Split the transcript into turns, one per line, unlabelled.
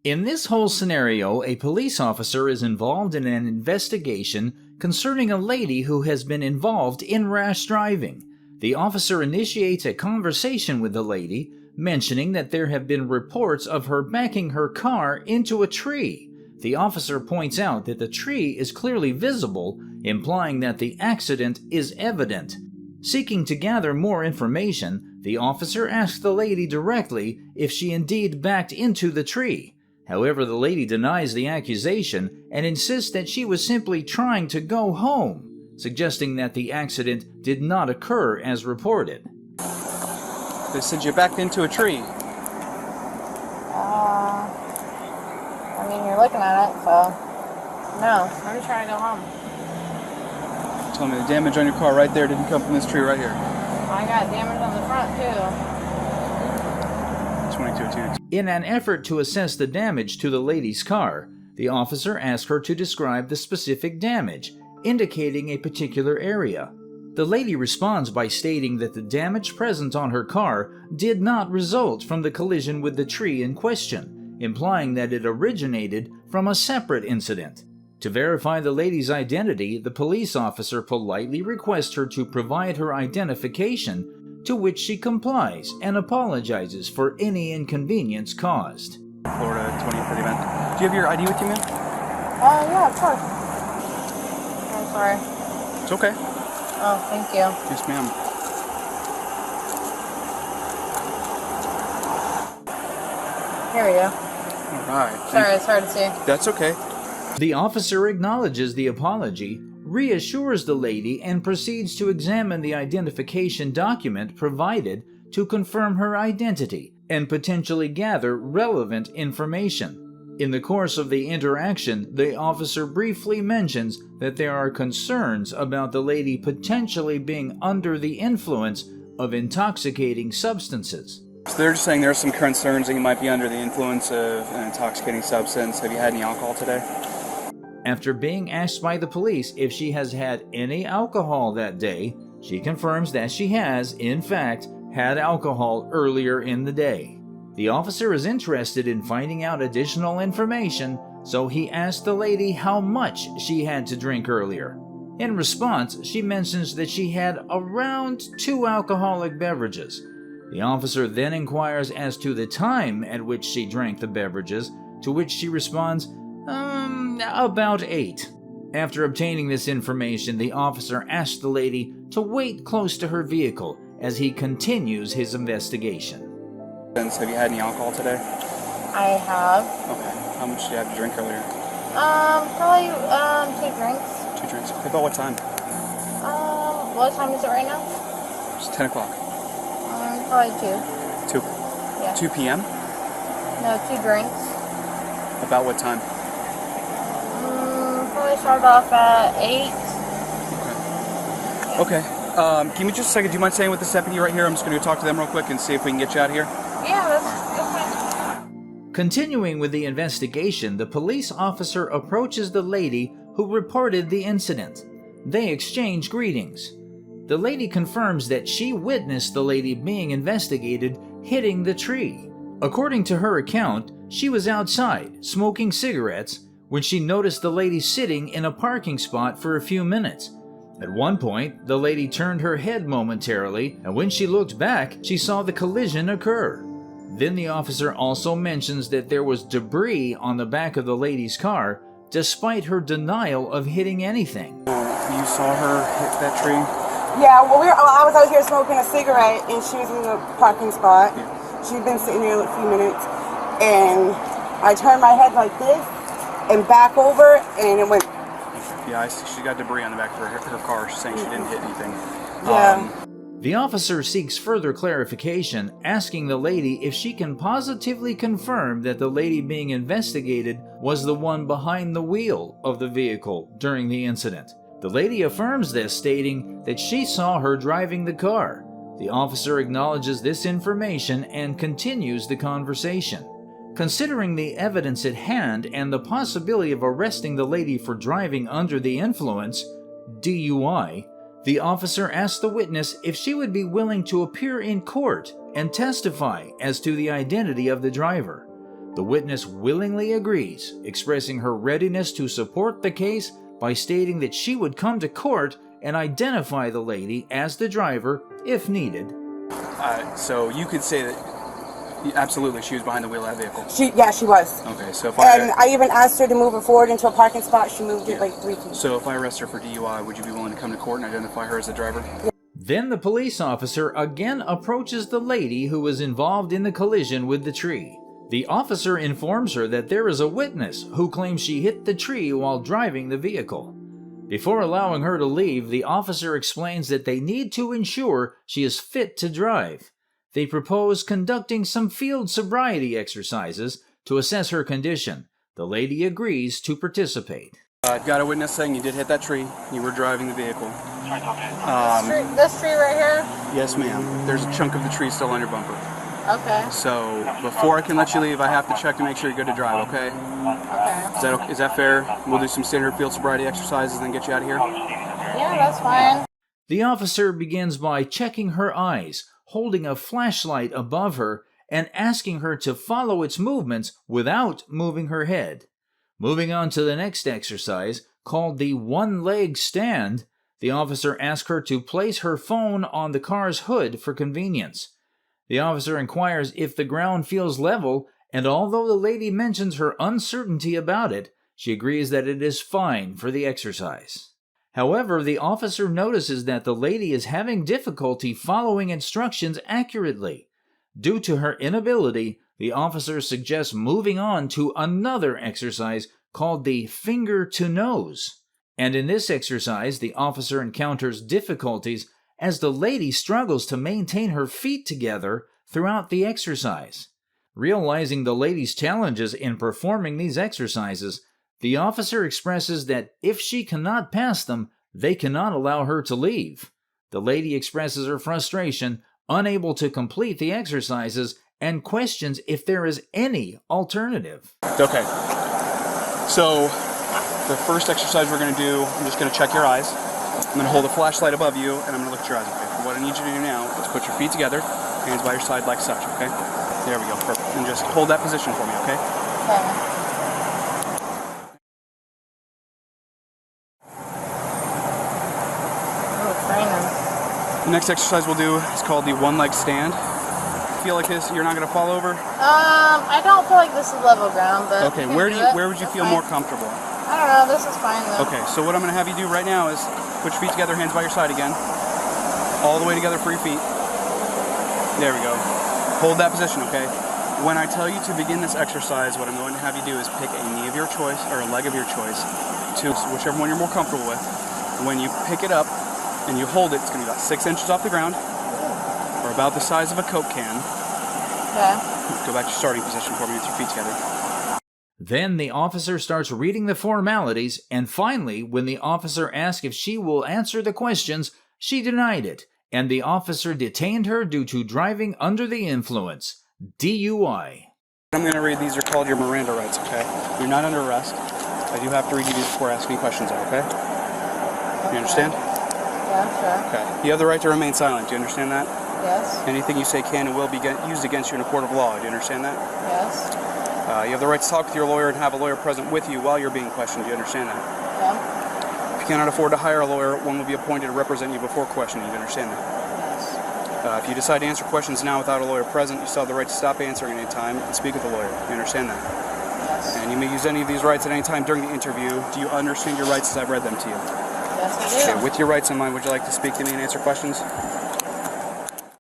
In this whole scenario, a police officer is involved in an investigation concerning a lady who has been involved in rash driving. The officer initiates a conversation with the lady, mentioning that there have been reports of her backing her car into a tree. The officer points out that the tree is clearly visible, implying that the accident is evident. Seeking to gather more information, the officer asks the lady directly if she indeed backed into the tree. However, the lady denies the accusation and insists that she was simply trying to go home, suggesting that the accident did not occur as reported.
They said you backed into a tree.
I mean, you're looking at it, so no, I'm just trying to go home.
Tell me the damage on your car right there didn't come from this tree right here.
I got damage on the front, too.
2202.
In an effort to assess the damage to the lady's car, the officer asked her to describe the specific damage, indicating a particular area. The lady responds by stating that the damage present on her car did not result from the collision with the tree in question, implying that it originated from a separate incident. To verify the lady's identity, the police officer politely requests her to provide her identification, to which she complies and apologizes for any inconvenience caused.
Florida 2030 man. Do you have your ID with you, ma'am?
Yeah, of course. I'm sorry.
It's okay.
Oh, thank you.
Yes, ma'am.
Here we go.
All right.
Sorry, it's hard to see.
That's okay.
The officer acknowledges the apology, reassures the lady, and proceeds to examine the identification document provided to confirm her identity and potentially gather relevant information. In the course of the interaction, the officer briefly mentions that there are concerns about the lady potentially being under the influence of intoxicating substances.
So they're just saying there's some concerns that you might be under the influence of an intoxicating substance. Have you had any alcohol today?
After being asked by the police if she has had any alcohol that day, she confirms that she has, in fact, had alcohol earlier in the day. The officer is interested in finding out additional information, so he asks the lady how much she had to drink earlier. In response, she mentions that she had around 2 alcoholic beverages. The officer then inquires as to the time at which she drank the beverages, to which she responds, about 8. After obtaining this information, the officer asks the lady to wait close to her vehicle as he continues his investigation.
Have you had any alcohol today?
I have.
Okay. How much did you have to drink earlier?
Probably 2 drinks.
2 drinks. Okay, about what time?
What time is it right now?
It's 10 o'clock.
Probably 2.
2.
Yeah.
2 p.m.?
No, 2 drinks.
About what time?
Probably start off at 8.
Okay. Give me just a second. Do you mind staying with this deputy right here? I'm just going to go talk to them real quick and see if we can get you out of here.
Yeah, that's fine.
Continuing with the investigation, the police officer approaches the lady who reported the incident. They exchange greetings. The lady confirms that she witnessed the lady being investigated hitting the tree. According to her account, she was outside smoking cigarettes when she noticed the lady sitting in a parking spot for a few minutes. At one point, the lady turned her head momentarily, and when she looked back, she saw the collision occur. Then the officer also mentions that there was debris on the back of the lady's car, despite her denial of hitting anything.
You saw her hit that tree?
Yeah, well, I was out here smoking a cigarette, and she was in the parking spot.
Yeah.
She'd been sitting there a few minutes, and I turned my head like this and back over, and it went.
Yeah, I see she got debris on the back of her car. She's saying she didn't hit anything.
Yeah.
The officer seeks further clarification, asking the lady if she can positively confirm that the lady being investigated was the one behind the wheel of the vehicle during the incident. The lady affirms this, stating that she saw her driving the car. The officer acknowledges this information and continues the conversation. Considering the evidence at hand and the possibility of arresting the lady for driving under the influence, DUI, the officer asked the witness if she would be willing to appear in court and testify as to the identity of the driver. The witness willingly agrees, expressing her readiness to support the case by stating that she would come to court and identify the lady as the driver if needed.
So you could say that absolutely she was behind the wheel of that vehicle.
She was.
Okay, so if
I even asked her to move it forward into a parking spot. She moved it like 3 feet.
So if I arrest her for DUI, would you be willing to come to court and identify her as the driver?
Then the police officer again approaches the lady who was involved in the collision with the tree. The officer informs her that there is a witness who claims she hit the tree while driving the vehicle. Before allowing her to leave, the officer explains that they need to ensure she is fit to drive. They propose conducting some field sobriety exercises to assess her condition. The lady agrees to participate.
I've got a witness saying you did hit that tree. You were driving the vehicle.
This tree right here?
Yes, ma'am. There's a chunk of the tree still on your bumper.
Okay.
So before I can let you leave, I have to check to make sure you're good to drive, okay?
Okay.
Is that fair? We'll do some standard field sobriety exercises and then get you out of here.
Yeah, that's fine.
The officer begins by checking her eyes, holding a flashlight above her, and asking her to follow its movements without moving her head. Moving on to the next exercise, called the one-leg stand, the officer asks her to place her phone on the car's hood for convenience. The officer inquires if the ground feels level, and although the lady mentions her uncertainty about it, she agrees that it is fine for the exercise. However, the officer notices that the lady is having difficulty following instructions accurately. Due to her inability, the officer suggests moving on to another exercise called the finger to nose. And in this exercise, the officer encounters difficulties as the lady struggles to maintain her feet together throughout the exercise. Realizing the lady's challenges in performing these exercises, the officer expresses that if she cannot pass them, they cannot allow her to leave. The lady expresses her frustration, unable to complete the exercises, and questions if there is any alternative.
Okay. So the first exercise we're going to do, I'm just going to check your eyes. I'm going to hold a flashlight above you, and I'm going to look at your eyes, okay? What I need you to do now is put your feet together, hands by your side like such, okay? There we go, perfect. And just hold that position for me, okay?
Okay.
The next exercise we'll do is called the one-leg stand. Feel like this, you're not going to fall over?
I don't feel like this is level ground, but
okay, where would you feel more comfortable?
I don't know, this is fine though.
Okay, so what I'm going to have you do right now is put your feet together, hands by your side again. All the way together for your feet. There we go. Hold that position, okay? When I tell you to begin this exercise, what I'm going to have you do is pick a knee of your choice or a leg of your choice, to whichever one you're more comfortable with. When you pick it up and you hold it, it's going to be about 6 inches off the ground, or about the size of a Coke can.
Okay.
Go back to your starting position for me with your feet together.
Then the officer starts reading the formalities, and finally, when the officer asks if she will answer the questions, she denied it, and the officer detained her due to driving under the influence, DUI.
I'm going to read these are called your Miranda rights, okay? You're not under arrest. I do have to read you these before asking questions, okay? You understand?
Yeah, sure.
Okay. You have the right to remain silent. Do you understand that?
Yes.
Anything you say can and will be used against you in a court of law. Do you understand that?
Yes.
You have the right to talk with your lawyer and have a lawyer present with you while you're being questioned. Do you understand that?
Yeah.
If you cannot afford to hire a lawyer, one will be appointed to represent you before questioning. Do you understand that?
Yes.
If you decide to answer questions now without a lawyer present, you still have the right to stop answering at any time and speak with a lawyer. Do you understand that?
Yes.
And you may use any of these rights at any time during the interview. Do you understand your rights as I've read them to you?
Yes, I do.
Okay, with your rights in mind, would you like to speak to me and answer questions?